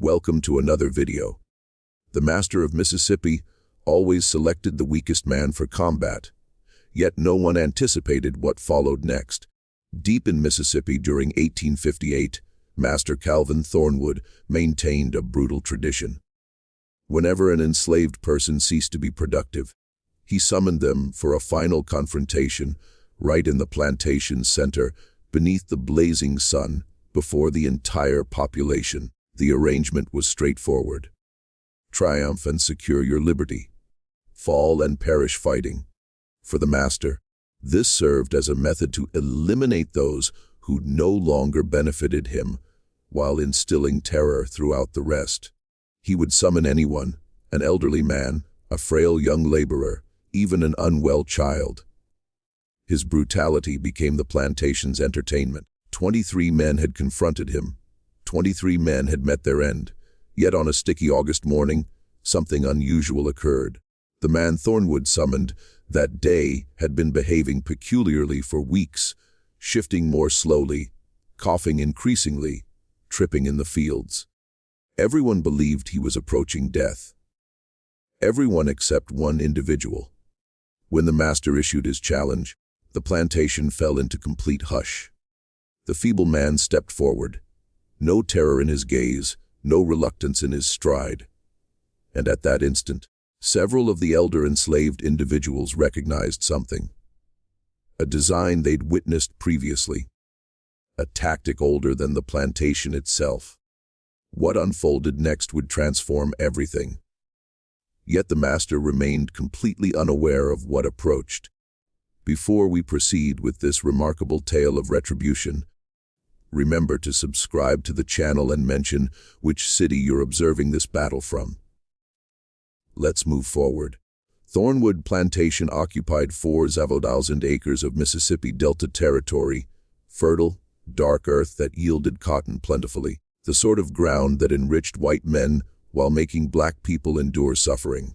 Welcome to another video. The master of Mississippi always selected the weakest man for combat, yet no one anticipated what followed next. Deep in Mississippi during 1858, Master Calvin Thornwood maintained a brutal tradition. Whenever an enslaved person ceased to be productive, he summoned them for a final confrontation right in the plantation center beneath the blazing sun before the entire population. The arrangement was straightforward. Triumph and secure your liberty. Fall and perish fighting. For the master, this served as a method to eliminate those who no longer benefited him, while instilling terror throughout the rest. He would summon anyone, an elderly man, a frail young laborer, even an unwell child. His brutality became the plantation's entertainment. 23 men had confronted him. 23 men had met their end. Yet on a sticky August morning, something unusual occurred. The man Thornwood summoned that day had been behaving peculiarly for weeks, shifting more slowly, coughing increasingly, tripping in the fields. Everyone believed he was approaching death. Everyone except one individual. When the master issued his challenge, the plantation fell into complete hush. The feeble man stepped forward. No terror in his gaze, no reluctance in his stride. And at that instant, several of the elder enslaved individuals recognized something. A design they'd witnessed previously. A tactic older than the plantation itself. What unfolded next would transform everything. Yet the master remained completely unaware of what approached. Before we proceed with this remarkable tale of retribution, remember to subscribe to the channel and mention which city you're observing this battle from. Let's move forward. Thornwood Plantation occupied 4,000 acres of Mississippi Delta territory, fertile, dark earth that yielded cotton plentifully, the sort of ground that enriched white men while making black people endure suffering.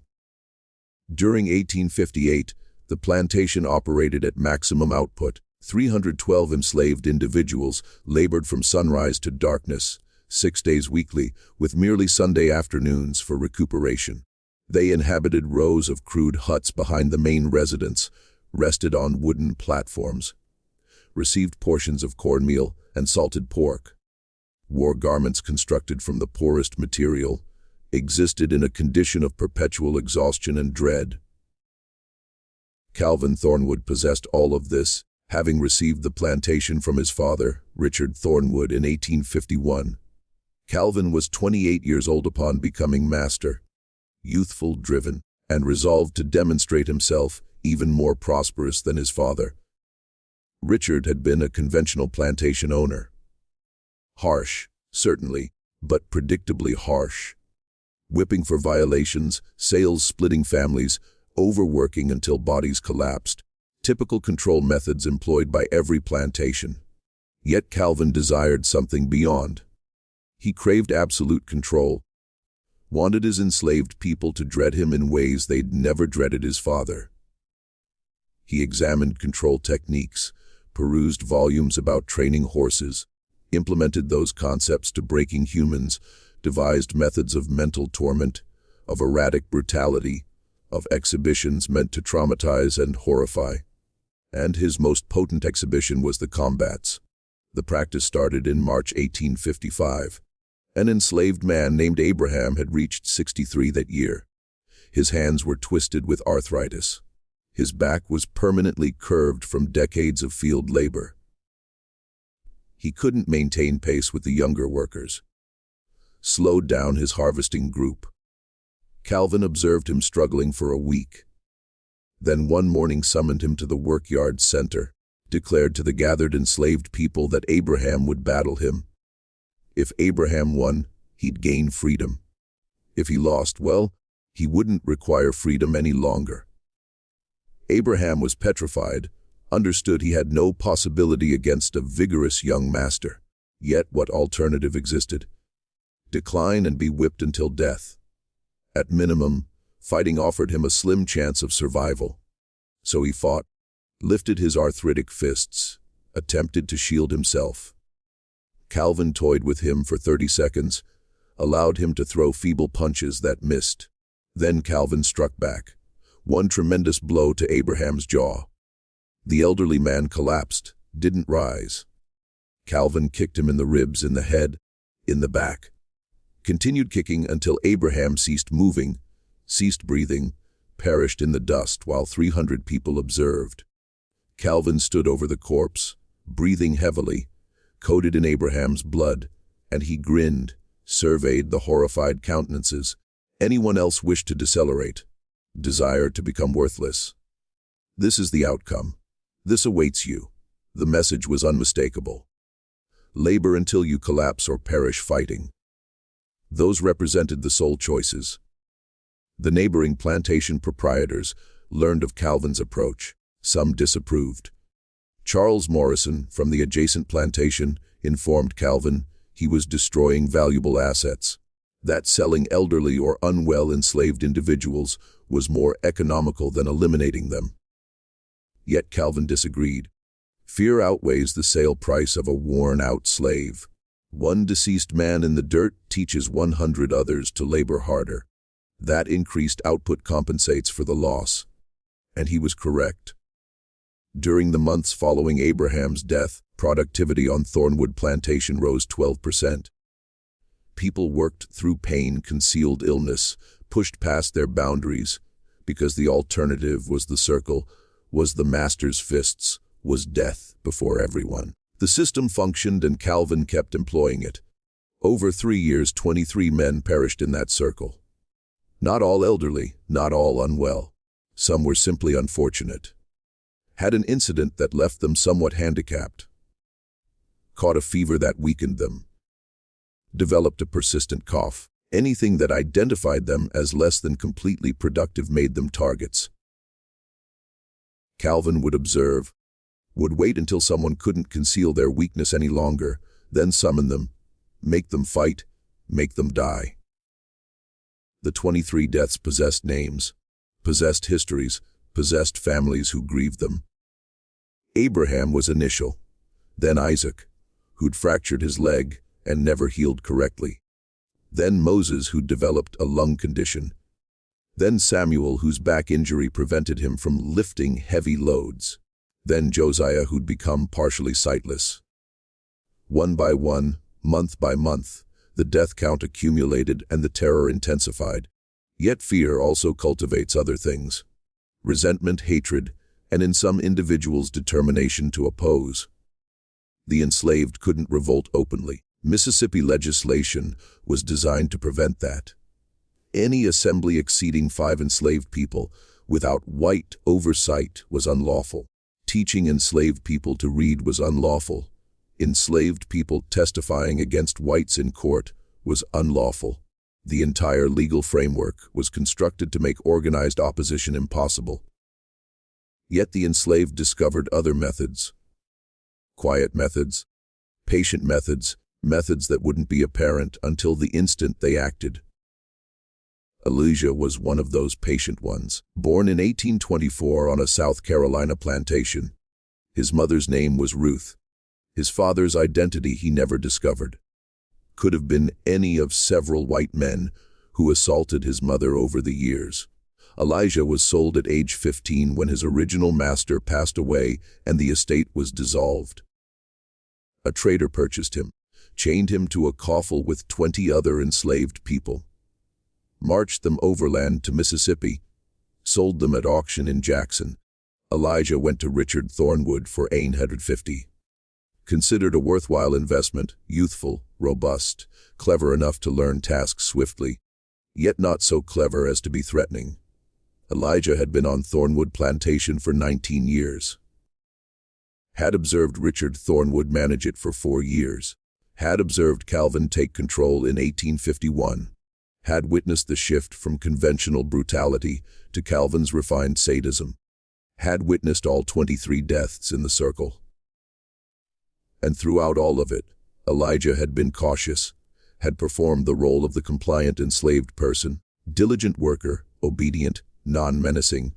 During 1858, the plantation operated at maximum output. 312 enslaved individuals labored from sunrise to darkness, 6 days weekly, with merely Sunday afternoons for recuperation. They inhabited rows of crude huts behind the main residence, rested on wooden platforms, received portions of cornmeal and salted pork, wore garments constructed from the poorest material, existed in a condition of perpetual exhaustion and dread. Calvin Thornwood possessed all of this, having received the plantation from his father, Richard Thornwood, in 1851. Calvin was 28 years old upon becoming master, youthful, driven, and resolved to demonstrate himself even more prosperous than his father. Richard had been a conventional plantation owner. Harsh, certainly, but predictably harsh. Whipping for violations, sales splitting families, overworking until bodies collapsed. Typical control methods employed by every plantation. Yet Calvin desired something beyond. He craved absolute control, wanted his enslaved people to dread him in ways they'd never dreaded his father. He examined control techniques, perused volumes about training horses, implemented those concepts to breaking humans, devised methods of mental torment, of erratic brutality, of exhibitions meant to traumatize and horrify. And his most potent exhibition was the combats. The practice started in March 1855. An enslaved man named Abraham had reached 63 that year. His hands were twisted with arthritis. His back was permanently curved from decades of field labor. He couldn't maintain pace with the younger workers. Slowed down his harvesting group. Calvin observed him struggling for a week. Then one morning summoned him to the workyard center, declared to the gathered enslaved people that Abraham would battle him. If Abraham won, he'd gain freedom. If he lost, well, he wouldn't require freedom any longer. Abraham was petrified, understood he had no possibility against a vigorous young master. Yet what alternative existed? Decline and be whipped until death. At minimum, fighting offered him a slim chance of survival. So he fought, lifted his arthritic fists, attempted to shield himself. Calvin toyed with him for 30 seconds, allowed him to throw feeble punches that missed. Then Calvin struck back, one tremendous blow to Abraham's jaw. The elderly man collapsed, didn't rise. Calvin kicked him in the ribs, in the head, in the back. Continued kicking until Abraham ceased moving, ceased breathing, perished in the dust while 300 people observed. Calvin stood over the corpse, breathing heavily, coated in Abraham's blood, and he grinned, surveyed the horrified countenances. Anyone else wished to decelerate, desired to become worthless. This is the outcome. This awaits you. The message was unmistakable. Labor until you collapse or perish fighting. Those represented the sole choices. The neighboring plantation proprietors learned of Calvin's approach. Some disapproved. Charles Morrison, from the adjacent plantation, informed Calvin he was destroying valuable assets, that selling elderly or unwell enslaved individuals was more economical than eliminating them. Yet Calvin disagreed. Fear outweighs the sale price of a worn-out slave. One deceased man in the dirt teaches 100 others to labor harder. That increased output compensates for the loss. And he was correct. During the months following Abraham's death, productivity on Thornwood Plantation rose 12%. People worked through pain, concealed illness, pushed past their boundaries, because the alternative was the circle, was the master's fists, was death before everyone. The system functioned and Calvin kept employing it. Over 3 years, 23 men perished in that circle. Not all elderly, not all unwell. Some were simply unfortunate. Had an incident that left them somewhat handicapped. Caught a fever that weakened them. Developed a persistent cough. Anything that identified them as less than completely productive made them targets. Calvin would observe, would wait until someone couldn't conceal their weakness any longer, then summon them, make them fight, make them die. The 23 deaths possessed names, possessed histories, possessed families who grieved them. Abraham was initial, then Isaac, who'd fractured his leg and never healed correctly. Then Moses, who'd developed a lung condition. Then Samuel, whose back injury prevented him from lifting heavy loads. Then Josiah, who'd become partially sightless. One by one, month by month, the death count accumulated and the terror intensified. Yet fear also cultivates other things. Resentment, hatred, and in some individuals determination to oppose. The enslaved couldn't revolt openly. Mississippi legislation was designed to prevent that. Any assembly exceeding 5 enslaved people without white oversight was unlawful. Teaching enslaved people to read was unlawful. Enslaved people testifying against whites in court was unlawful. The entire legal framework was constructed to make organized opposition impossible. Yet the enslaved discovered other methods. Quiet methods, patient methods, methods that wouldn't be apparent until the instant they acted. Elijah was one of those patient ones. Born in 1824 on a South Carolina plantation. His mother's name was Ruth. His father's identity he never discovered. Could have been any of several white men who assaulted his mother over the years. Elijah was sold at age 15 when his original master passed away and the estate was dissolved. A trader purchased him, chained him to a coffle with 20 other enslaved people, marched them overland to Mississippi, sold them at auction in Jackson. Elijah went to Richard Thornwood for $850. Considered a worthwhile investment, youthful, robust, clever enough to learn tasks swiftly, yet not so clever as to be threatening. Elijah had been on Thornwood Plantation for 19 years. Had observed Richard Thornwood manage it for 4 years. Had observed Calvin take control in 1851. Had witnessed the shift from conventional brutality to Calvin's refined sadism. Had witnessed all 23 deaths in the circle. And throughout all of it, Elijah had been cautious, had performed the role of the compliant enslaved person, diligent worker, obedient, non-menacing,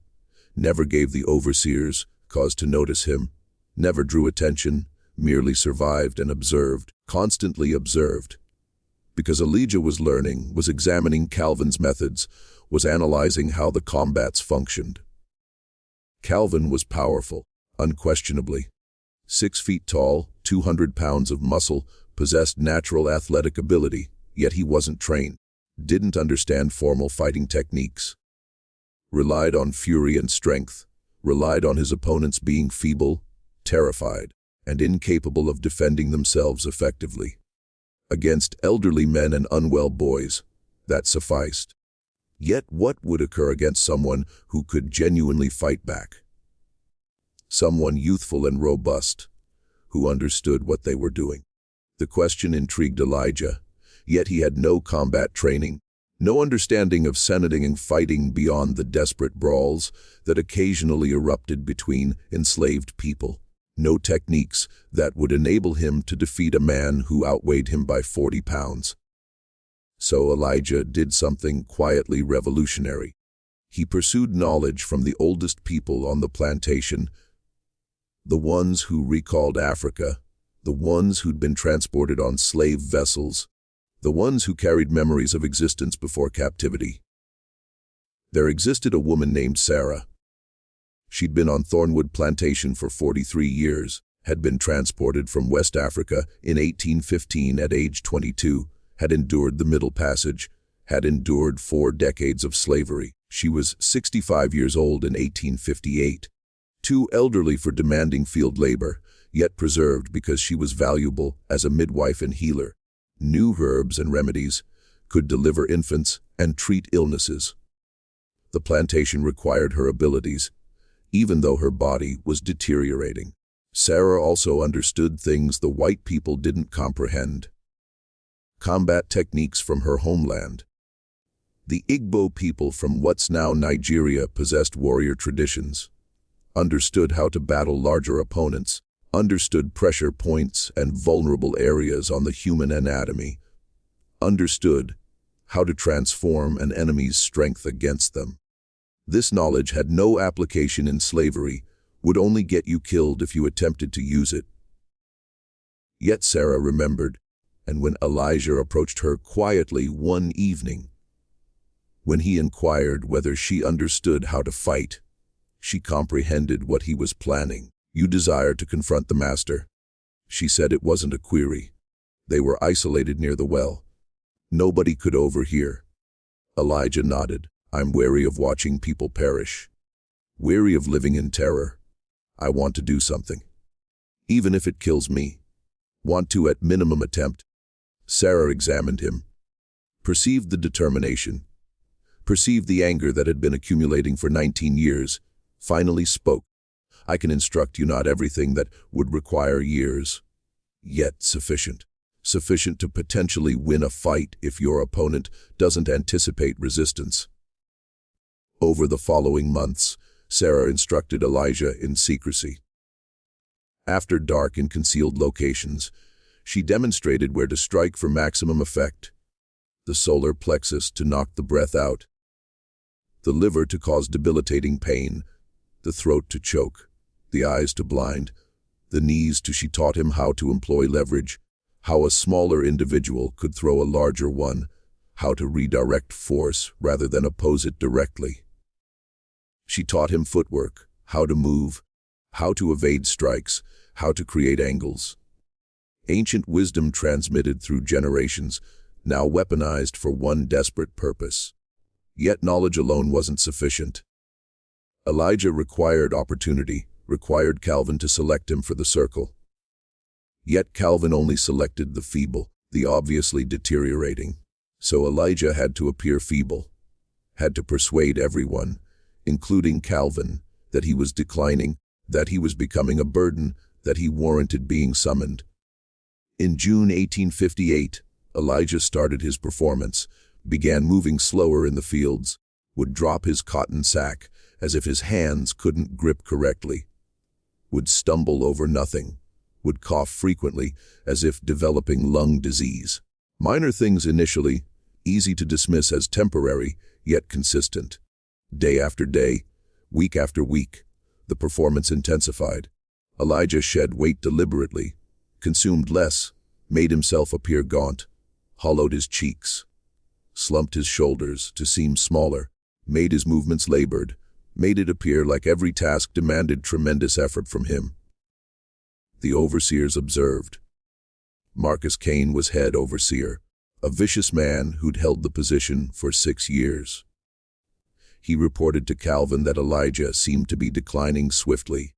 never gave the overseers cause to notice him, never drew attention, merely survived and observed, constantly observed. Because Elijah was learning, was examining Calvin's methods, was analyzing how the combats functioned. Calvin was powerful, unquestionably. 6 feet tall, 200 pounds of muscle, possessed natural athletic ability, yet he wasn't trained, didn't understand formal fighting techniques. Relied on fury and strength, relied on his opponents being feeble, terrified, and incapable of defending themselves effectively. Against elderly men and unwell boys, that sufficed. Yet what would occur against someone who could genuinely fight back? Someone youthful and robust, who understood what they were doing. The question intrigued Elijah, yet he had no combat training, no understanding of senating and fighting beyond the desperate brawls that occasionally erupted between enslaved people. No techniques that would enable him to defeat a man who outweighed him by 40 pounds. So Elijah did something quietly revolutionary. He pursued knowledge from the oldest people on the plantation, the ones who recalled Africa, the ones who'd been transported on slave vessels, the ones who carried memories of existence before captivity. There existed a woman named Sarah. She'd been on Thornwood Plantation for 43 years, had been transported from West Africa in 1815 at age 22, had endured the Middle Passage, had endured 4 decades of slavery. She was 65 years old in 1858, too elderly for demanding field labor, yet preserved because she was valuable as a midwife and healer, knew herbs and remedies, could deliver infants and treat illnesses. The plantation required her abilities, even though her body was deteriorating. Sarah also understood things the white people didn't comprehend. Combat techniques from her homeland. The Igbo people from what's now Nigeria possessed warrior traditions, understood how to battle larger opponents, understood pressure points and vulnerable areas on the human anatomy, understood how to transform an enemy's strength against them. This knowledge had no application in slavery, would only get you killed if you attempted to use it. Yet Sarah remembered, and when Elijah approached her quietly one evening, when he inquired whether she understood how to fight, she comprehended what he was planning. You desire to confront the master. She said it wasn't a query. They were isolated near the well. Nobody could overhear. Elijah nodded. I'm wary of watching people perish. Weary of living in terror. I want to do something. Even if it kills me. Want to at minimum attempt. Sarah examined him. Perceived the determination. Perceived the anger that had been accumulating for 19 years. Finally spoke. I can instruct you not everything that would require years, yet sufficient. Sufficient to potentially win a fight if your opponent doesn't anticipate resistance. Over the following months, Sarah instructed Elijah in secrecy. After dark in concealed locations, she demonstrated where to strike for maximum effect. The solar plexus to knock the breath out. The liver to cause debilitating pain. The throat to choke. The eyes to blind. The knees to she taught him how to employ leverage, how a smaller individual could throw a larger one, how to redirect force rather than oppose it directly. She taught him footwork, how to move, how to evade strikes, how to create angles. Ancient wisdom transmitted through generations, now weaponized for one desperate purpose. Yet knowledge alone wasn't sufficient. Elijah required opportunity, required Calvin to select him for the circle. Yet Calvin only selected the feeble, the obviously deteriorating. So Elijah had to appear feeble, had to persuade everyone, including Calvin, that he was declining, that he was becoming a burden, that he warranted being summoned. In June 1858, Elijah started his performance, began moving slower in the fields, would drop his cotton sack as if his hands couldn't grip correctly, would stumble over nothing, would cough frequently as if developing lung disease. Minor things initially, easy to dismiss as temporary, yet consistent. Day after day, week after week, the performance intensified. Elijah shed weight deliberately, consumed less, made himself appear gaunt, hollowed his cheeks, slumped his shoulders to seem smaller, made his movements labored, made it appear like every task demanded tremendous effort from him. The overseers observed. Marcus Kane was head overseer, a vicious man who'd held the position for 6 years. He reported to Calvin that Elijah seemed to be declining swiftly.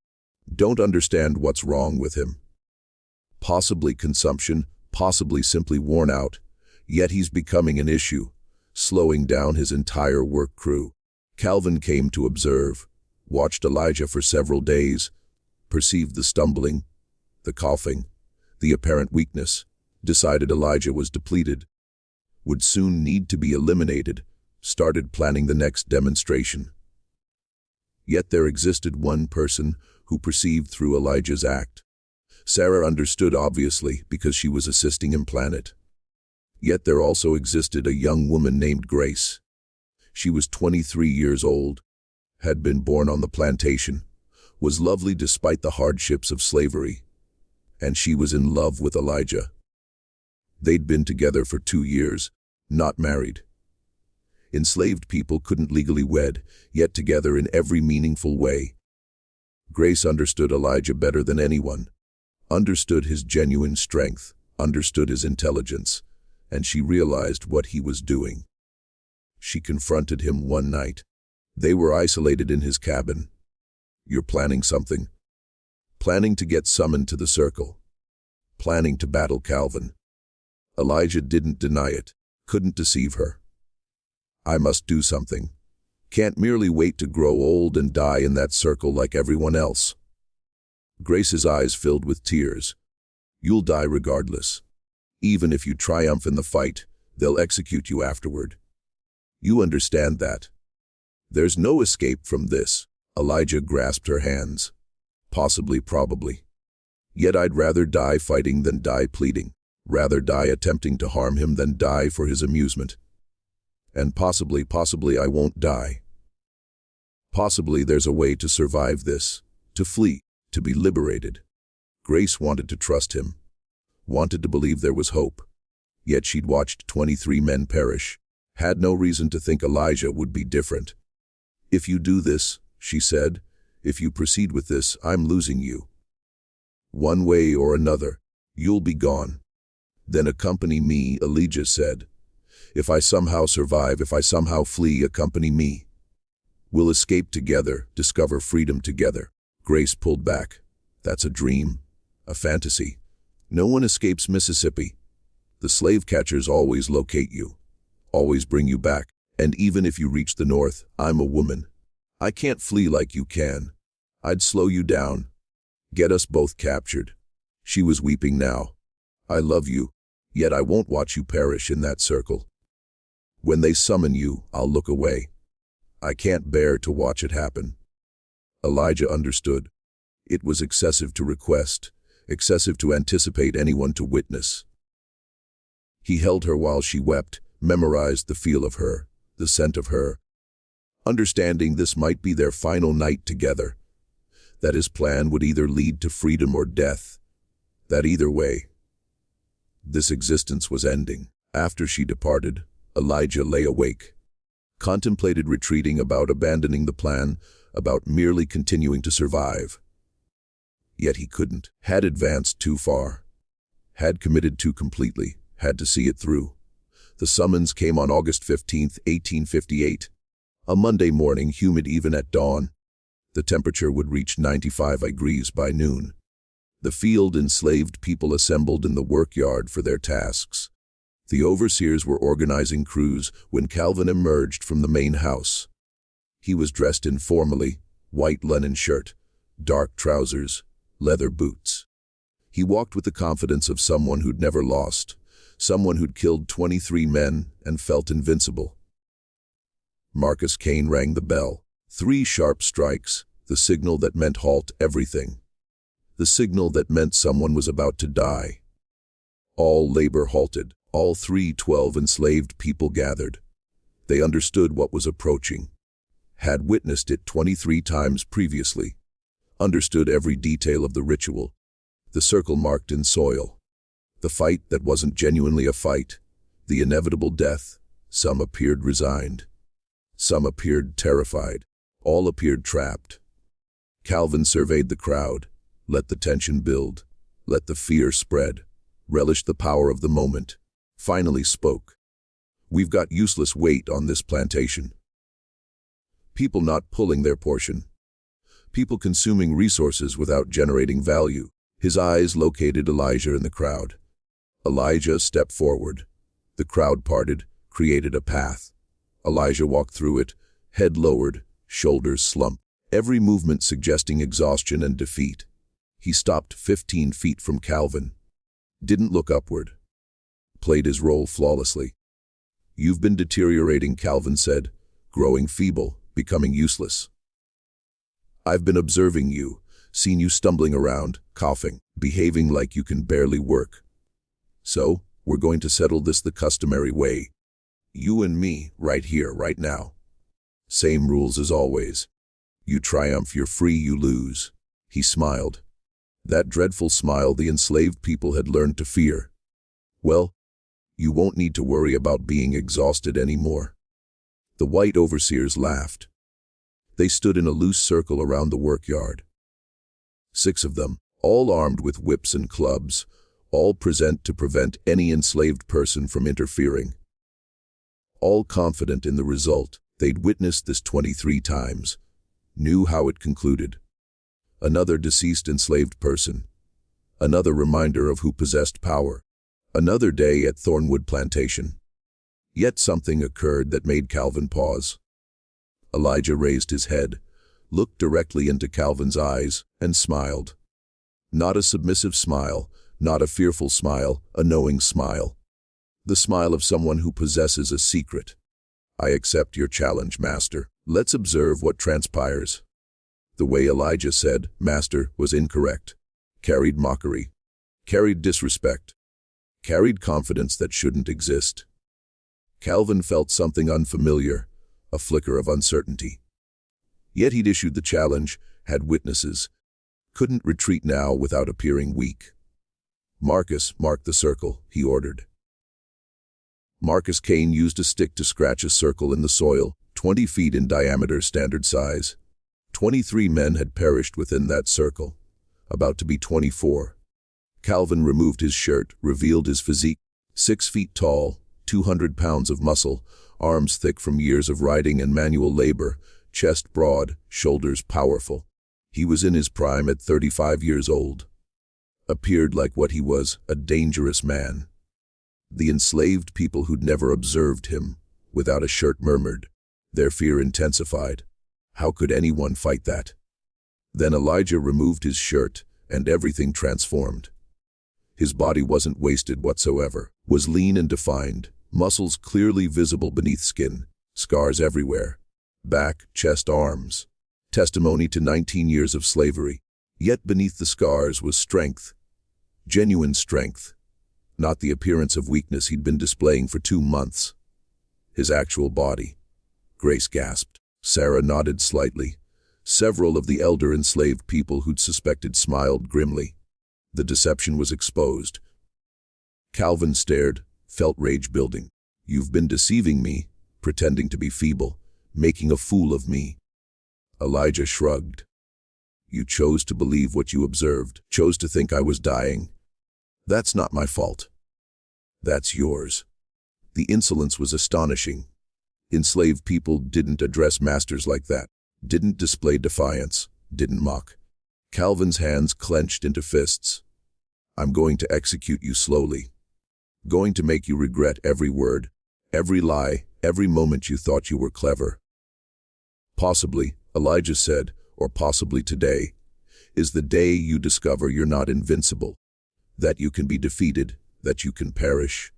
Don't understand what's wrong with him. Possibly consumption, possibly simply worn out, yet he's becoming an issue, slowing down his entire work crew. Calvin came to observe, watched Elijah for several days, perceived the stumbling, the coughing, the apparent weakness, decided Elijah was depleted, would soon need to be eliminated, started planning the next demonstration. Yet there existed one person who perceived through Elijah's act. Sarah understood obviously because she was assisting him plan it. Yet there also existed a young woman named Grace. She was 23 years old, had been born on the plantation, was lovely despite the hardships of slavery, and she was in love with Elijah. They'd been together for 2 years, not married. Enslaved people couldn't legally wed, yet together in every meaningful way. Grace understood Elijah better than anyone, understood his genuine strength, understood his intelligence, and she realized what he was doing. She confronted him one night. They were isolated in his cabin. You're planning something. Planning to get summoned to the circle. Planning to battle Calvin. Elijah didn't deny it, couldn't deceive her. I must do something. Can't merely wait to grow old and die in that circle like everyone else. Grace's eyes filled with tears. You'll die regardless. Even if you triumph in the fight, they'll execute you afterward. You understand that. There's no escape from this. Elijah grasped her hands. Possibly, probably. Yet I'd rather die fighting than die pleading. Rather die attempting to harm him than die for his amusement. And possibly I won't die. Possibly there's a way to survive this, to flee, to be liberated. Grace wanted to trust him, wanted to believe there was hope. Yet she'd watched 23 men perish, had no reason to think Elijah would be different. If you do this, she said, if you proceed with this, I'm losing you. One way or another, you'll be gone. Then accompany me, Elijah said. If I somehow survive, if I somehow flee, accompany me. We'll escape together, discover freedom together. Grace pulled back. That's a dream, a fantasy. No one escapes Mississippi. The slave catchers always locate you, always bring you back. And even if you reach the north, I'm a woman. I can't flee like you can. I'd slow you down. Get us both captured. She was weeping now. I love you, yet I won't watch you perish in that circle. When they summon you, I'll look away. I can't bear to watch it happen. Elijah understood. It was excessive to request, excessive to anticipate anyone to witness. He held her while she wept, memorized the feel of her, the scent of her, understanding this might be their final night together, that his plan would either lead to freedom or death, that either way, this existence was ending. After she departed, Elijah lay awake, contemplated retreating, about abandoning the plan, about merely continuing to survive. Yet he couldn't, had advanced too far, had committed too completely, had to see it through. The summons came on August 15, 1858, a Monday morning, humid even at dawn. The temperature would reach 95 degrees by noon. The field enslaved people assembled in the workyard for their tasks. The overseers were organizing crews when Calvin emerged from the main house. He was dressed informally, white linen shirt, dark trousers, leather boots. He walked with the confidence of someone who'd never lost, someone who'd killed 23 men and felt invincible. Marcus Kane rang the bell. 3 sharp strikes, the signal that meant halt everything. The signal that meant someone was about to die. All labor halted. All 312 enslaved people gathered. They understood what was approaching, had witnessed it 23 times previously, understood every detail of the ritual, the circle marked in soil, the fight that wasn't genuinely a fight, The inevitable death. Some appeared resigned. Some appeared terrified. All appeared trapped. Calvin surveyed the crowd. Let the tension build. Let the fear spread. Relished the power of the moment. Finally spoke. We've got useless weight on this plantation. People not pulling their portion. People consuming resources without generating value. His eyes located Elijah in the crowd. Elijah stepped forward. The crowd parted, created a path. Elijah walked through it, head lowered, shoulders slumped, every movement suggesting exhaustion and defeat. He stopped 15 feet from Calvin. Didn't look upward. Played his role flawlessly. You've been deteriorating, Calvin said, growing feeble, becoming useless. I've been observing you, seen you stumbling around, coughing, behaving like you can barely work. So, we're going to settle this the customary way. You and me, right here, right now. Same rules as always. You triumph, you're free, you lose. He smiled. That dreadful smile the enslaved people had learned to fear. Well, you won't need to worry about being exhausted anymore. The white overseers laughed. They stood in a loose circle around the workyard. 6 of them, all armed with whips and clubs, all present to prevent any enslaved person from interfering. All confident in the result. They'd witnessed this 23 times, knew how it concluded. Another deceased enslaved person. Another reminder of who possessed power. Another day at Thornwood Plantation. Yet something occurred that made Calvin pause. Elijah raised his head, looked directly into Calvin's eyes, and smiled. Not a submissive smile, not a fearful smile, a knowing smile. The smile of someone who possesses a secret. I accept your challenge, Master. Let's observe what transpires. The way Elijah said, Master, was incorrect. Carried mockery. Carried disrespect. Carried confidence that shouldn't exist. Calvin felt something unfamiliar, a flicker of uncertainty. Yet he'd issued the challenge, had witnesses. Couldn't retreat now without appearing weak. Marcus, mark the circle, he ordered. Marcus Kane used a stick to scratch a circle in the soil, 20 feet in diameter, standard size. 23 men had perished within that circle, about to be 24. Calvin removed his shirt, revealed his physique. 6 feet tall, 200 pounds of muscle, arms thick from years of riding and manual labor, chest broad, shoulders powerful. He was in his prime at 35 years old. Appeared like what he was, a dangerous man. The enslaved people who'd never observed him, without a shirt, murmured. Their fear intensified. How could anyone fight that? Then Elijah removed his shirt, and everything transformed. His body wasn't wasted whatsoever, was lean and defined, muscles clearly visible beneath skin, scars everywhere. Back, chest, arms. Testimony to 19 years of slavery. Yet beneath the scars was strength. Genuine strength. Not the appearance of weakness he'd been displaying for 2 months. His actual body. Grace gasped. Sarah nodded slightly. Several of the elder enslaved people who'd suspected smiled grimly. The deception was exposed. Calvin stared, felt rage building. You've been deceiving me, pretending to be feeble, making a fool of me. Elijah shrugged. You chose to believe what you observed, chose to think I was dying. That's not my fault. That's yours. The insolence was astonishing. Enslaved people didn't address masters like that, didn't display defiance, didn't mock. Calvin's hands clenched into fists. I'm going to execute you slowly. Going to make you regret every word, every lie, every moment you thought you were clever. Possibly, Elijah said, or possibly today, is the day you discover you're not invincible, that you can be defeated, that you can perish.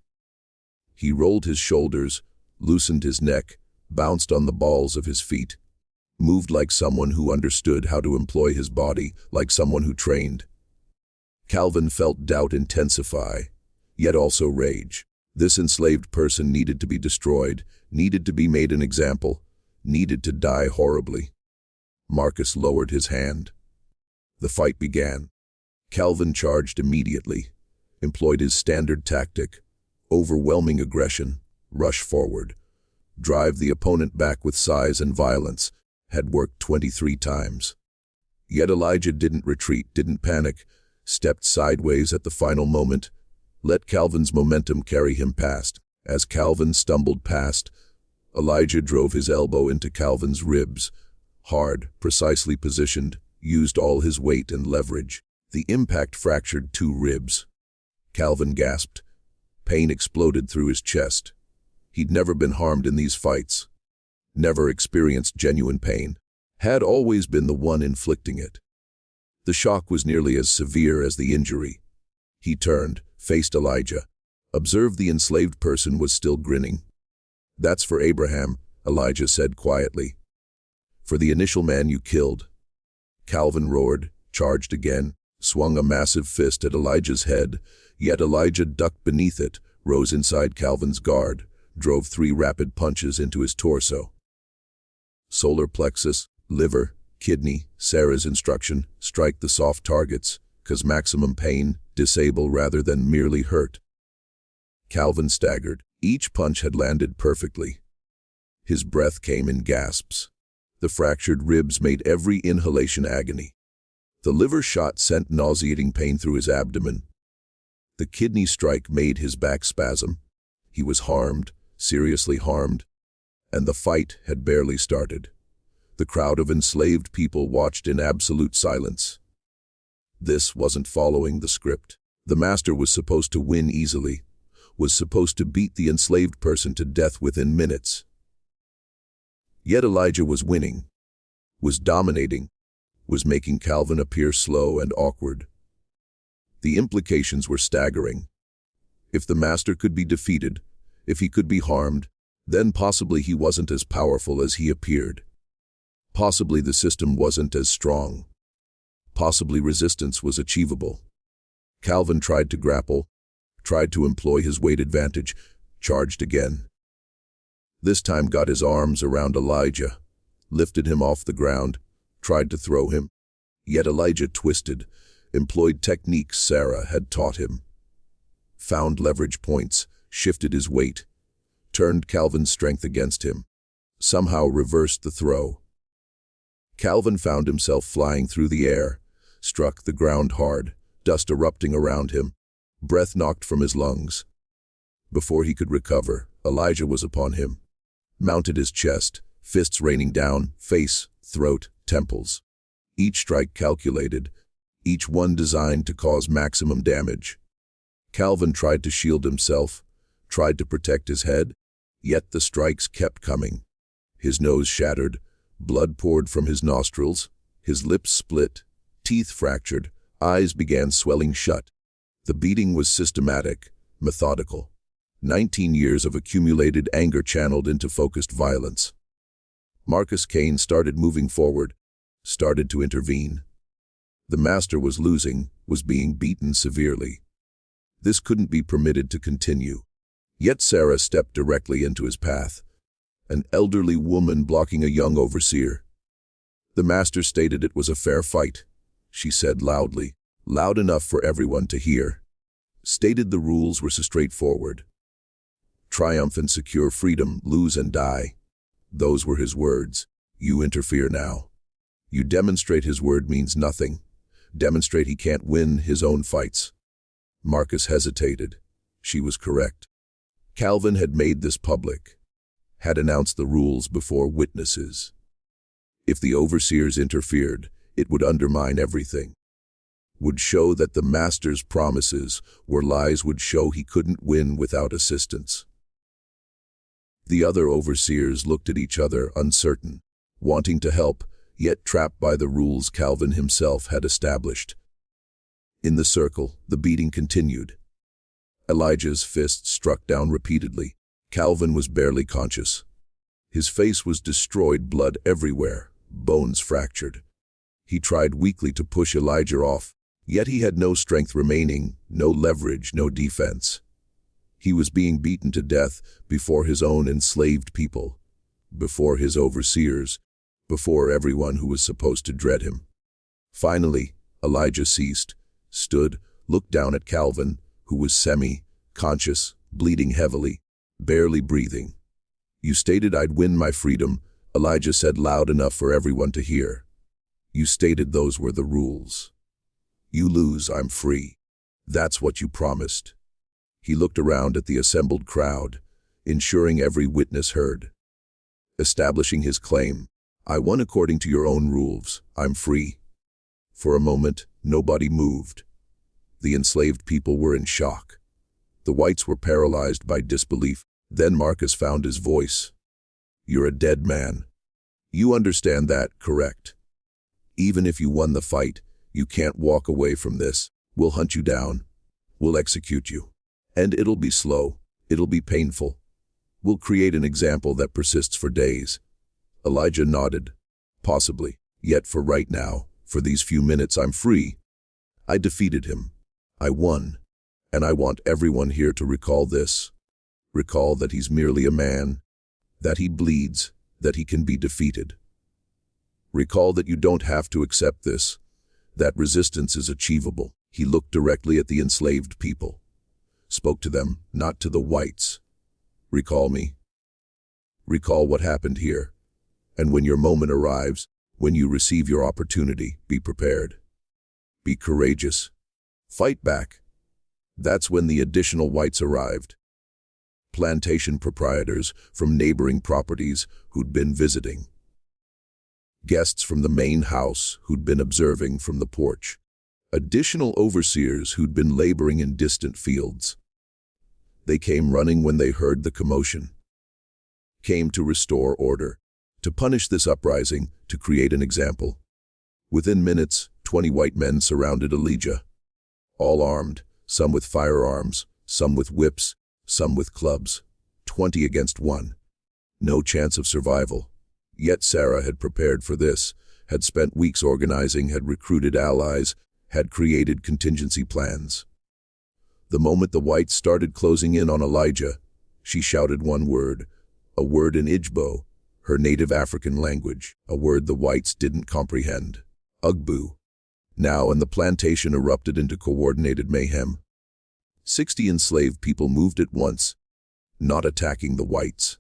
He rolled his shoulders, loosened his neck, bounced on the balls of his feet, moved like someone who understood how to employ his body, like someone who trained. Calvin felt doubt intensify, yet also rage. This enslaved person needed to be destroyed, needed to be made an example, needed to die horribly. Marcus lowered his hand. The fight began. Calvin charged immediately, employed his standard tactic, Overwhelming aggression, rush forward, drive the opponent back with size and violence, had worked 23 times. Yet Elijah didn't retreat, didn't panic, stepped sideways at the final moment, let Calvin's momentum carry him past. As Calvin stumbled past, Elijah drove his elbow into Calvin's ribs, hard, precisely positioned, used all his weight and leverage. The impact fractured 2 ribs. Calvin gasped. Pain exploded through his chest. He'd never been harmed in these fights. Never experienced genuine pain. Had always been the one inflicting it. The shock was nearly as severe as the injury. He turned, faced Elijah. Observed the enslaved person was still grinning. "That's for Abraham," Elijah said quietly. "For the initial man you killed." Calvin roared, charged again, swung a massive fist at Elijah's head, yet Elijah ducked beneath it, rose inside Calvin's guard, drove 3 rapid punches into his torso. Solar plexus, liver, kidney, Sarah's instruction, strike the soft targets, 'cause maximum pain, disable rather than merely hurt. Calvin staggered. Each punch had landed perfectly. His breath came in gasps. The fractured ribs made every inhalation agony. The liver shot sent nauseating pain through his abdomen. The kidney strike made his back spasm. He was harmed, seriously harmed, and the fight had barely started. The crowd of enslaved people watched in absolute silence. This wasn't following the script. The master was supposed to win easily, was supposed to beat the enslaved person to death within minutes. Yet Elijah was winning, was dominating, was making Calvin appear slow and awkward. The implications were staggering. If the master could be defeated, if he could be harmed, then possibly he wasn't as powerful as he appeared. Possibly the system wasn't as strong. Possibly resistance was achievable. Calvin tried to grapple, tried to employ his weight advantage, charged again. This time got his arms around Elijah, lifted him off the ground, tried to throw him. Yet Elijah twisted, employed techniques Sarah had taught him. Found leverage points, shifted his weight, turned Calvin's strength against him, somehow reversed the throw. Calvin found himself flying through the air, struck the ground hard, dust erupting around him, breath knocked from his lungs. Before he could recover, Elijah was upon him, mounted his chest, fists raining down, face, throat, temples. Each strike calculated, each one designed to cause maximum damage. Calvin tried to shield himself, tried to protect his head, yet the strikes kept coming. His nose shattered, blood poured from his nostrils, his lips split, teeth fractured, eyes began swelling shut. The beating was systematic, methodical. 19 years of accumulated anger channeled into focused violence. Marcus Cain started moving forward, started to intervene. The master was losing, was being beaten severely. This couldn't be permitted to continue. Yet Sarah stepped directly into his path, an elderly woman blocking a young overseer. The master stated it was a fair fight, she said loudly, loud enough for everyone to hear. Stated the rules were straightforward. Triumph and secure freedom, lose and die. Those were his words. You interfere now. You demonstrate his word means nothing. Demonstrate he can't win his own fights. Marcus hesitated. She was correct. Calvin had made this public, had announced the rules before witnesses. If the overseers interfered, it would undermine everything. Would show that the master's promises were lies, would show he couldn't win without assistance. The other overseers looked at each other, uncertain, wanting to help, yet trapped by the rules Calvin himself had established. In the circle, the beating continued. Elijah's fists struck down repeatedly. Calvin was barely conscious. His face was destroyed, blood everywhere, bones fractured. He tried weakly to push Elijah off, yet he had no strength remaining, no leverage, no defense. He was being beaten to death before his own enslaved people, before his overseers, before everyone who was supposed to dread him. Finally, Elijah ceased, stood, looked down at Calvin, who was semi-conscious, bleeding heavily, barely breathing. "You stated I'd win my freedom," Elijah said loud enough for everyone to hear. "You stated those were the rules. You lose, I'm free. That's what you promised." He looked around at the assembled crowd, ensuring every witness heard. Establishing his claim, "I won according to your own rules. I'm free." For a moment, nobody moved. The enslaved people were in shock. The whites were paralyzed by disbelief. Then Marcus found his voice. "You're a dead man. You understand that, correct? Even if you won the fight, you can't walk away from this. We'll hunt you down. We'll execute you. And it'll be slow. It'll be painful. We'll create an example that persists for days." Elijah nodded. "Possibly. Yet for right now, for these few minutes, I'm free. I defeated him. I won. And I want everyone here to recall this. Recall that he's merely a man, that he bleeds, that he can be defeated. Recall that you don't have to accept this, that resistance is achievable." He looked directly at the enslaved people, spoke to them, not to the whites. "Recall me. Recall what happened here. And when your moment arrives, when you receive your opportunity, be prepared. Be courageous. Fight back." That's when the additional whites arrived. Plantation proprietors from neighboring properties who'd been visiting. Guests from the main house who'd been observing from the porch. Additional overseers who'd been laboring in distant fields. They came running when they heard the commotion. Came to restore order, to punish this uprising, to create an example. Within minutes, 20 white men surrounded Elijah. All armed, some with firearms, some with whips, some with clubs. 20 against 1. No chance of survival. Yet Sarah had prepared for this, had spent weeks organizing, had recruited allies, had created contingency plans. The moment the whites started closing in on Elijah, she shouted one word, a word in Ijbo, her native African language, a word the whites didn't comprehend. Ugbu. Now, and the plantation erupted into coordinated mayhem. 60 enslaved people moved at once, not attacking the whites.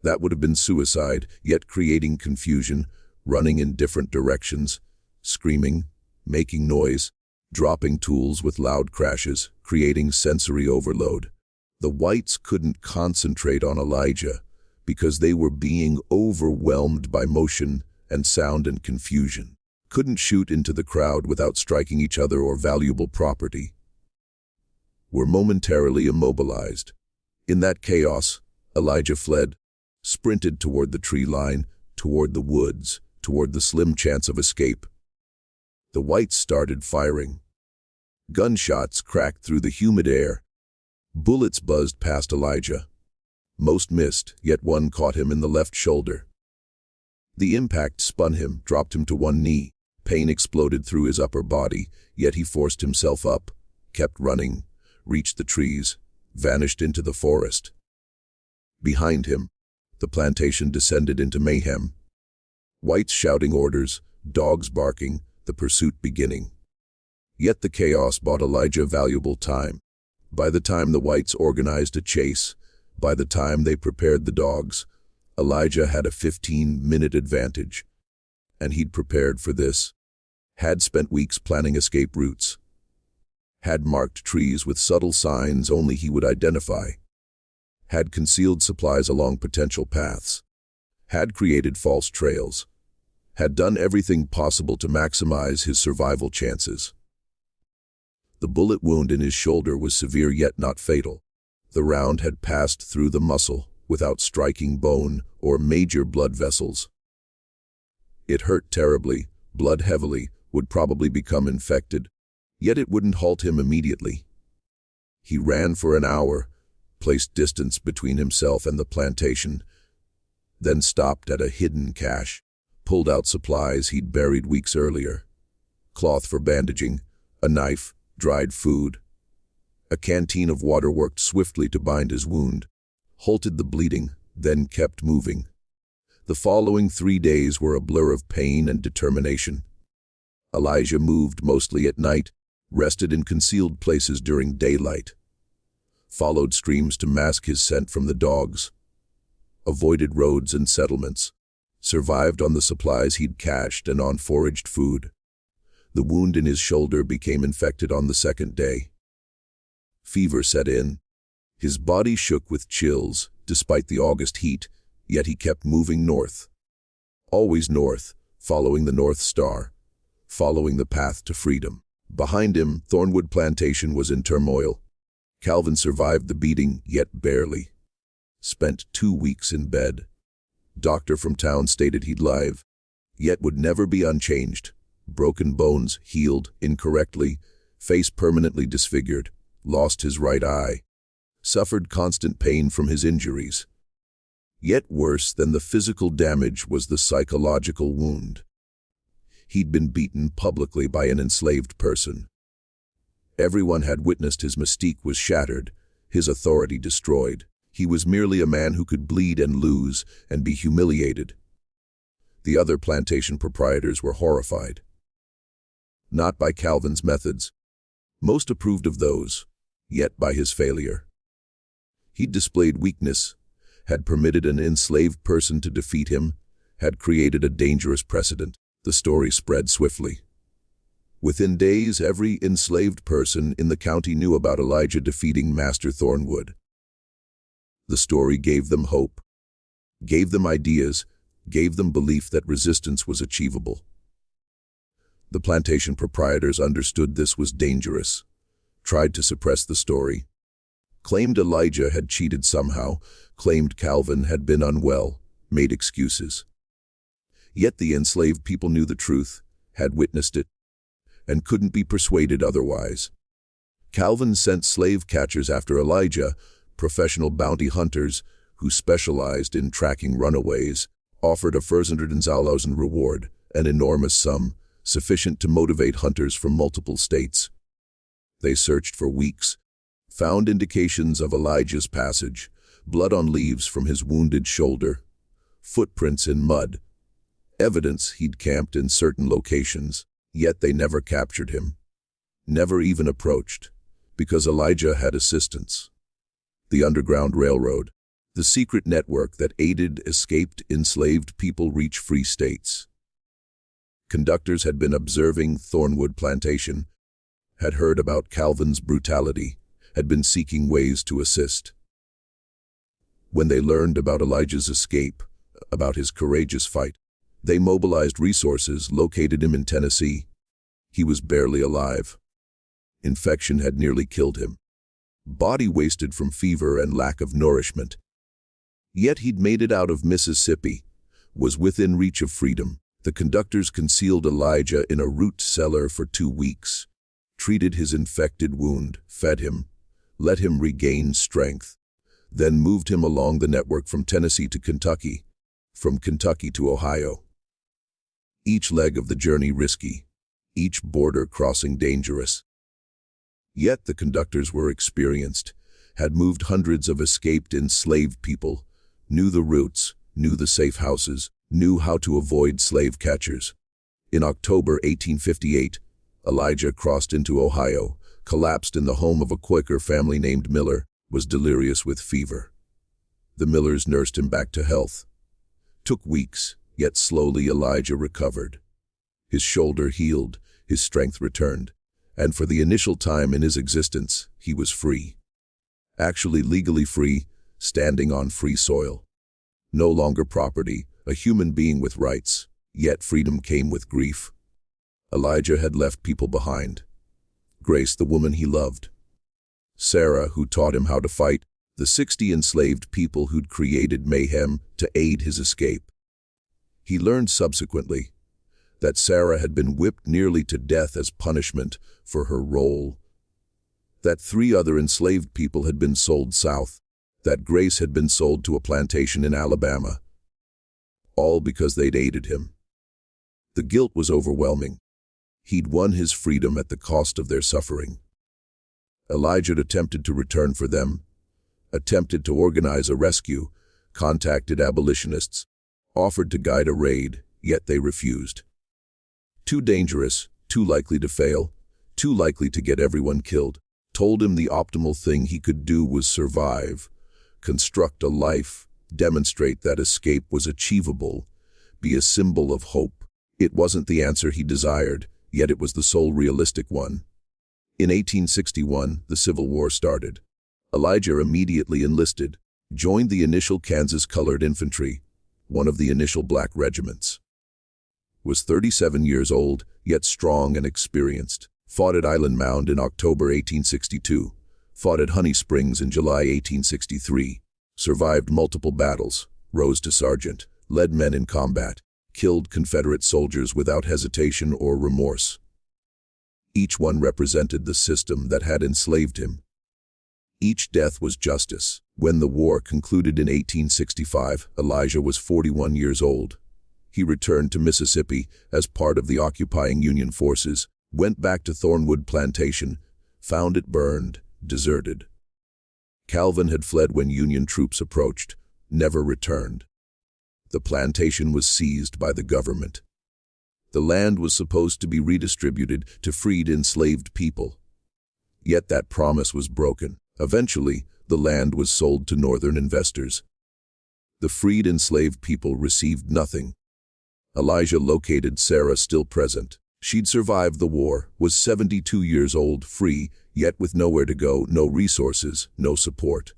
That would have been suicide, yet creating confusion, running in different directions, screaming, making noise, dropping tools with loud crashes, creating sensory overload. The whites couldn't concentrate on Elijah because they were being overwhelmed by motion and sound and confusion. Couldn't shoot into the crowd without striking each other or valuable property. Were momentarily immobilized. In that chaos, Elijah fled, sprinted toward the tree line, toward the woods, toward the slim chance of escape. The whites started firing. Gunshots cracked through the humid air. Bullets buzzed past Elijah. Most missed, yet one caught him in the left shoulder. The impact spun him, dropped him to one knee. Pain exploded through his upper body, yet he forced himself up, kept running, reached the trees, vanished into the forest. Behind him, the plantation descended into mayhem. Whites shouting orders, dogs barking, the pursuit beginning. Yet the chaos bought Elijah valuable time. By the time the whites organized a chase, by the time they prepared the dogs, Elijah had a 15-minute advantage. And he'd prepared for this. Had spent weeks planning escape routes. Had marked trees with subtle signs only he would identify. Had concealed supplies along potential paths. Had created false trails. Had done everything possible to maximize his survival chances. The bullet wound in his shoulder was severe yet not fatal. The round had passed through the muscle without striking bone or major blood vessels. It hurt terribly, bled heavily, would probably become infected, yet it wouldn't halt him immediately. He ran for an hour, placed distance between himself and the plantation, then stopped at a hidden cache, pulled out supplies he'd buried weeks earlier. Cloth for bandaging, a knife, dried food. A canteen of water worked swiftly to bind his wound, halted the bleeding, then kept moving. The following 3 days were a blur of pain and determination. Elijah moved mostly at night, rested in concealed places during daylight. followed streams to mask his scent from the dogs, avoided roads and settlements, survived on the supplies he'd cached and on foraged food. The wound in his shoulder became infected on the second day. Fever set in. His body shook with chills, despite the August heat, yet he kept moving north. Always north, following the North Star, following the path to freedom. Behind him, Thornwood Plantation was in turmoil. Calvin survived the beating, yet barely. Spent 2 weeks in bed. Doctor from town stated he'd live, yet would never be unchanged. Broken bones, healed incorrectly, face permanently disfigured, lost his right eye, suffered constant pain from his injuries. Yet worse than the physical damage was the psychological wound. He'd been beaten publicly by an enslaved person. Everyone had witnessed his mystique was shattered, his authority destroyed. He was merely a man who could bleed and lose and be humiliated. The other plantation proprietors were horrified. Not by Calvin's methods. Most approved of those, yet by his failure. He'd displayed weakness, had permitted an enslaved person to defeat him, had created a dangerous precedent. The story spread swiftly. Within days, every enslaved person in the county knew about Elijah defeating Master Thornwood. The story gave them hope, gave them ideas, gave them belief that resistance was achievable. The plantation proprietors understood this was dangerous, tried to suppress the story, claimed Elijah had cheated somehow, claimed Calvin had been unwell, made excuses. Yet the enslaved people knew the truth, had witnessed it, and couldn't be persuaded otherwise. Calvin sent slave catchers after Elijah, professional bounty hunters who specialized in tracking runaways, offered a $100,000 reward, an enormous sum, sufficient to motivate hunters from multiple states. They searched for weeks, found indications of Elijah's passage, blood on leaves from his wounded shoulder, footprints in mud, evidence he'd camped in certain locations, yet they never captured him, never even approached, because Elijah had assistants. The Underground Railroad, the secret network that aided escaped enslaved people reach free states. Conductors had been observing Thornwood Plantation, had heard about Calvin's brutality, had been seeking ways to assist. When they learned about Elijah's escape, about his courageous fight, they mobilized resources, located him in Tennessee. He was barely alive. Infection had nearly killed him. Body wasted from fever and lack of nourishment. Yet he'd made it out of Mississippi, was within reach of freedom. The conductors concealed Elijah in a root cellar for 2 weeks, treated his infected wound, fed him, let him regain strength, then moved him along the network from Tennessee to Kentucky, from Kentucky to Ohio. Each leg of the journey risky, each border crossing dangerous. Yet the conductors were experienced, had moved hundreds of escaped enslaved people, knew the routes, knew the safe houses, knew how to avoid slave catchers. In October 1858, Elijah crossed into Ohio, collapsed in the home of a Quaker family named Miller, was delirious with fever. The Millers nursed him back to health. Took weeks, yet slowly Elijah recovered. His shoulder healed, his strength returned, and for the initial time in his existence, he was free. Actually legally free, standing on free soil. No longer property, a human being with rights, yet freedom came with grief. Elijah had left people behind. Grace, the woman he loved. Sarah, who taught him how to fight. The 60 enslaved people who'd created mayhem to aid his escape. He learned subsequently that Sarah had been whipped nearly to death as punishment for her role, that 3 other enslaved people had been sold south, that Grace had been sold to a plantation in Alabama, all because they'd aided him. The guilt was overwhelming. He'd won his freedom at the cost of their suffering. Elijah attempted to return for them, attempted to organize a rescue, contacted abolitionists, offered to guide a raid, yet they refused. Too dangerous, too likely to fail, too likely to get everyone killed, told him the optimal thing he could do was survive, construct a life, demonstrate that escape was achievable, be a symbol of hope. It wasn't the answer he desired, yet it was the sole realistic one. In 1861, the Civil War started. Elijah immediately enlisted, joined the initial Kansas Colored Infantry, one of the initial black regiments. Was 37 years old, yet strong and experienced. Fought at Island Mound in October 1862. Fought at Honey Springs in July 1863. Survived multiple battles, rose to sergeant, led men in combat, killed Confederate soldiers without hesitation or remorse. Each one represented the system that had enslaved him. Each death was justice. When the war concluded in 1865, Elijah was 41 years old. He returned to Mississippi as part of the occupying Union forces, went back to Thornwood Plantation, found it burned, deserted. Calvin had fled when Union troops approached, never returned. The plantation was seized by the government. The land was supposed to be redistributed to freed enslaved people. Yet that promise was broken. Eventually, the land was sold to northern investors. The freed enslaved people received nothing. Elijah located Sarah still present. She'd survived the war, was 72 years old, free, yet with nowhere to go, no resources, no support.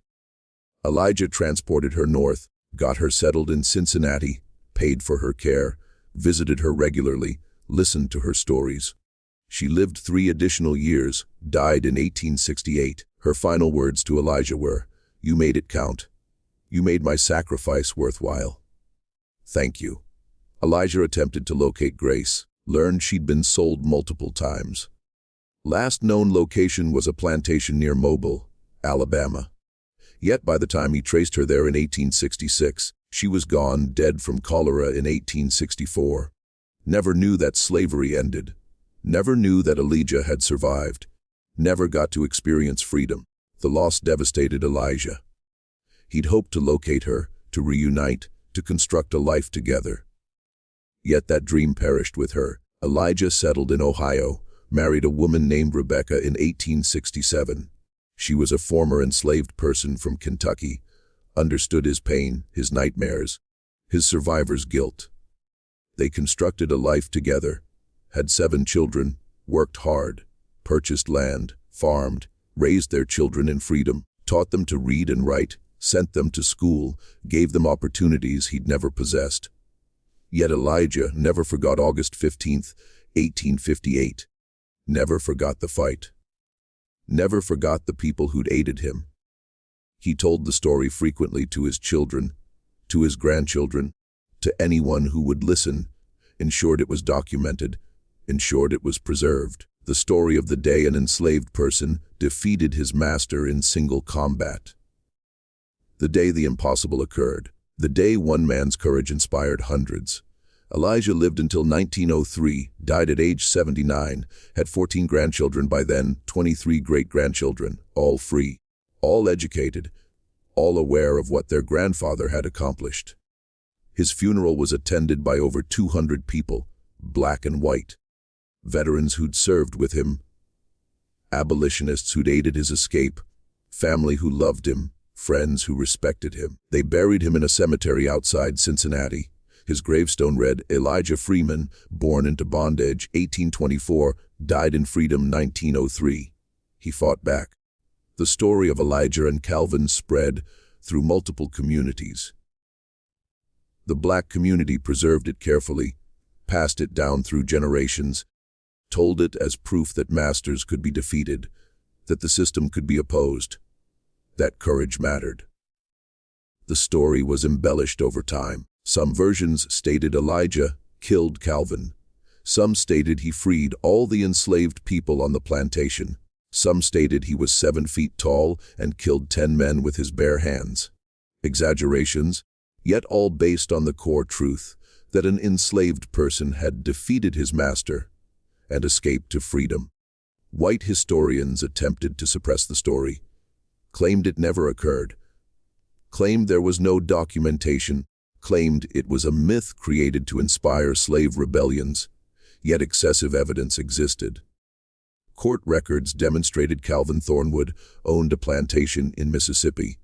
Elijah transported her north, got her settled in Cincinnati, paid for her care, visited her regularly, listened to her stories. She lived 3 additional years, died in 1868. Her final words to Elijah were, "You made it count. You made my sacrifice worthwhile. Thank you." Elijah attempted to locate Grace, learned she'd been sold multiple times. Last known location was a plantation near Mobile, Alabama. Yet by the time he traced her there in 1866, she was gone, dead from cholera in 1864. Never knew that slavery ended. Never knew that Elijah had survived. Never got to experience freedom. The loss devastated Elijah. He'd hoped to locate her, to reunite, to construct a life together. Yet that dream perished with her. Elijah settled in Ohio, married a woman named Rebecca in 1867. She was a former enslaved person from Kentucky, understood his pain, his nightmares, his survivor's guilt. They constructed a life together, had 7 children, worked hard, purchased land, farmed, raised their children in freedom, taught them to read and write, sent them to school, gave them opportunities he'd never possessed. Yet Elijah never forgot August 15, 1858. Never forgot the fight. Never forgot the people who'd aided him. He told the story frequently to his children, to his grandchildren, to anyone who would listen, ensured it was documented, ensured it was preserved. The story of the day an enslaved person defeated his master in single combat. The day the impossible occurred. The day one man's courage inspired hundreds. Elijah lived until 1903, died at age 79, had 14 grandchildren by then, 23 great-grandchildren, all free, all educated, all aware of what their grandfather had accomplished. His funeral was attended by over 200 people, black and white. Veterans who'd served with him, abolitionists who'd aided his escape, family who loved him, friends who respected him. They buried him in a cemetery outside Cincinnati. His gravestone read, Elijah Freeman, born into bondage, 1824, died in freedom, 1903. He fought back. The story of Elijah and Calvin spread through multiple communities. The black community preserved it carefully, passed it down through generations, told it as proof that masters could be defeated, that the system could be opposed, that courage mattered. The story was embellished over time. Some versions stated Elijah killed Calvin. Some stated he freed all the enslaved people on the plantation. Some stated he was 7 feet tall and killed 10 men with his bare hands. Exaggerations, yet all based on the core truth that an enslaved person had defeated his master and escaped to freedom. White historians attempted to suppress the story, claimed it never occurred, claimed there was no documentation, claimed it was a myth created to inspire slave rebellions, yet excessive evidence existed. Court records demonstrated Calvin Thornwood owned a plantation in Mississippi.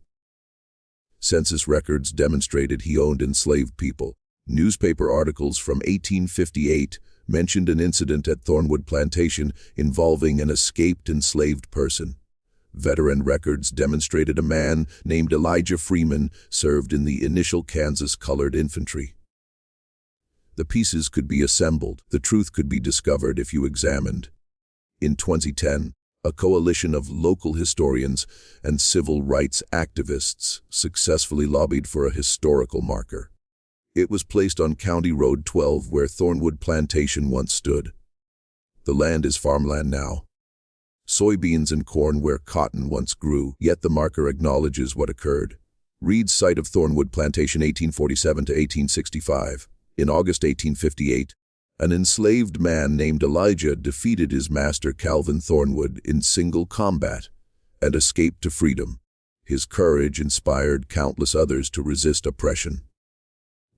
Census records demonstrated he owned enslaved people. Newspaper articles from 1858 mentioned an incident at Thornwood Plantation involving an escaped enslaved person. Veteran records demonstrated a man named Elijah Freeman served in the initial Kansas Colored Infantry. The pieces could be assembled, the truth could be discovered if you examined. In 2010, a coalition of local historians and civil rights activists successfully lobbied for a historical marker. It was placed on County Road 12 where Thornwood Plantation once stood. The land is farmland now. Soybeans and corn where cotton once grew, yet the marker acknowledges what occurred. Read site of Thornwood Plantation 1847 to 1865. In August 1858, an enslaved man named Elijah defeated his master Calvin Thornwood in single combat and escaped to freedom. His courage inspired countless others to resist oppression.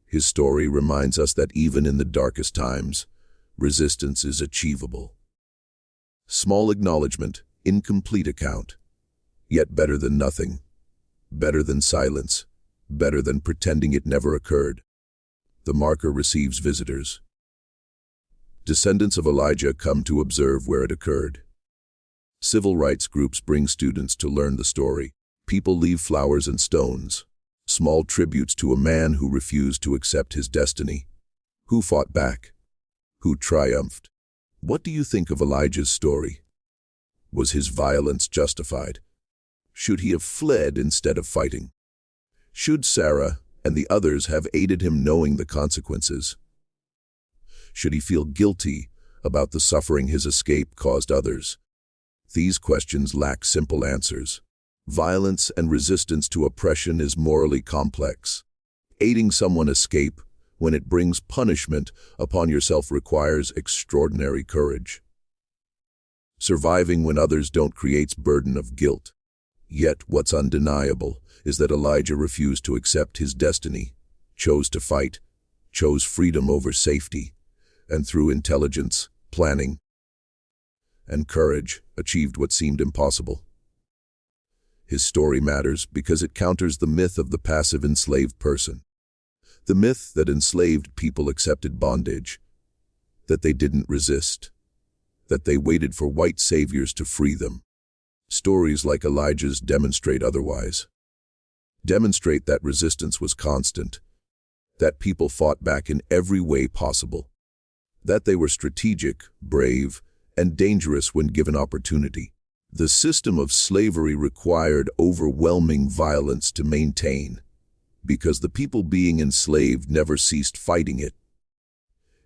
His story reminds us that even in the darkest times, resistance is achievable. Small acknowledgement, incomplete account, yet better than nothing, better than silence, better than pretending it never occurred. The marker receives visitors. Descendants of Elijah come to observe where it occurred. Civil rights groups bring students to learn the story. People leave flowers and stones, small tributes to a man who refused to accept his destiny. Who fought back? Who triumphed? What do you think of Elijah's story? Was his violence justified? Should he have fled instead of fighting? Should Sarah and the others have aided him knowing the consequences? Should he feel guilty about the suffering his escape caused others? These questions lack simple answers. Violence and resistance to oppression is morally complex. Aiding someone escape when it brings punishment upon yourself requires extraordinary courage. Surviving when others don't creates burden of guilt. Yet what's undeniable is that Elijah refused to accept his destiny, chose to fight, chose freedom over safety, and through intelligence, planning, and courage, achieved what seemed impossible. His story matters because it counters the myth of the passive enslaved person. The myth that enslaved people accepted bondage, that they didn't resist, that they waited for white saviors to free them. Stories like Elijah's demonstrate otherwise. Demonstrate that resistance was constant, that people fought back in every way possible, that they were strategic, brave, and dangerous when given opportunity. The system of slavery required overwhelming violence to maintain, because the people being enslaved never ceased fighting it.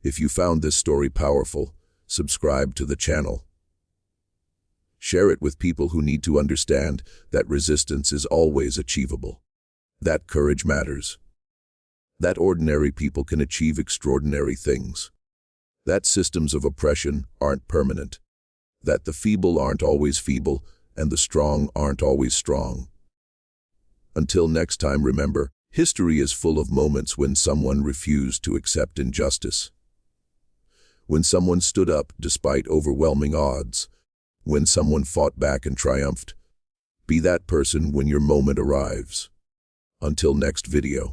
If you found this story powerful, subscribe to the channel. Share it with people who need to understand that resistance is always achievable, that courage matters, that ordinary people can achieve extraordinary things, that systems of oppression aren't permanent, that the feeble aren't always feeble and the strong aren't always strong. Until next time, remember, history is full of moments when someone refused to accept injustice, when someone stood up despite overwhelming odds, when someone fought back and triumphed. Be that person when your moment arrives. Until next video.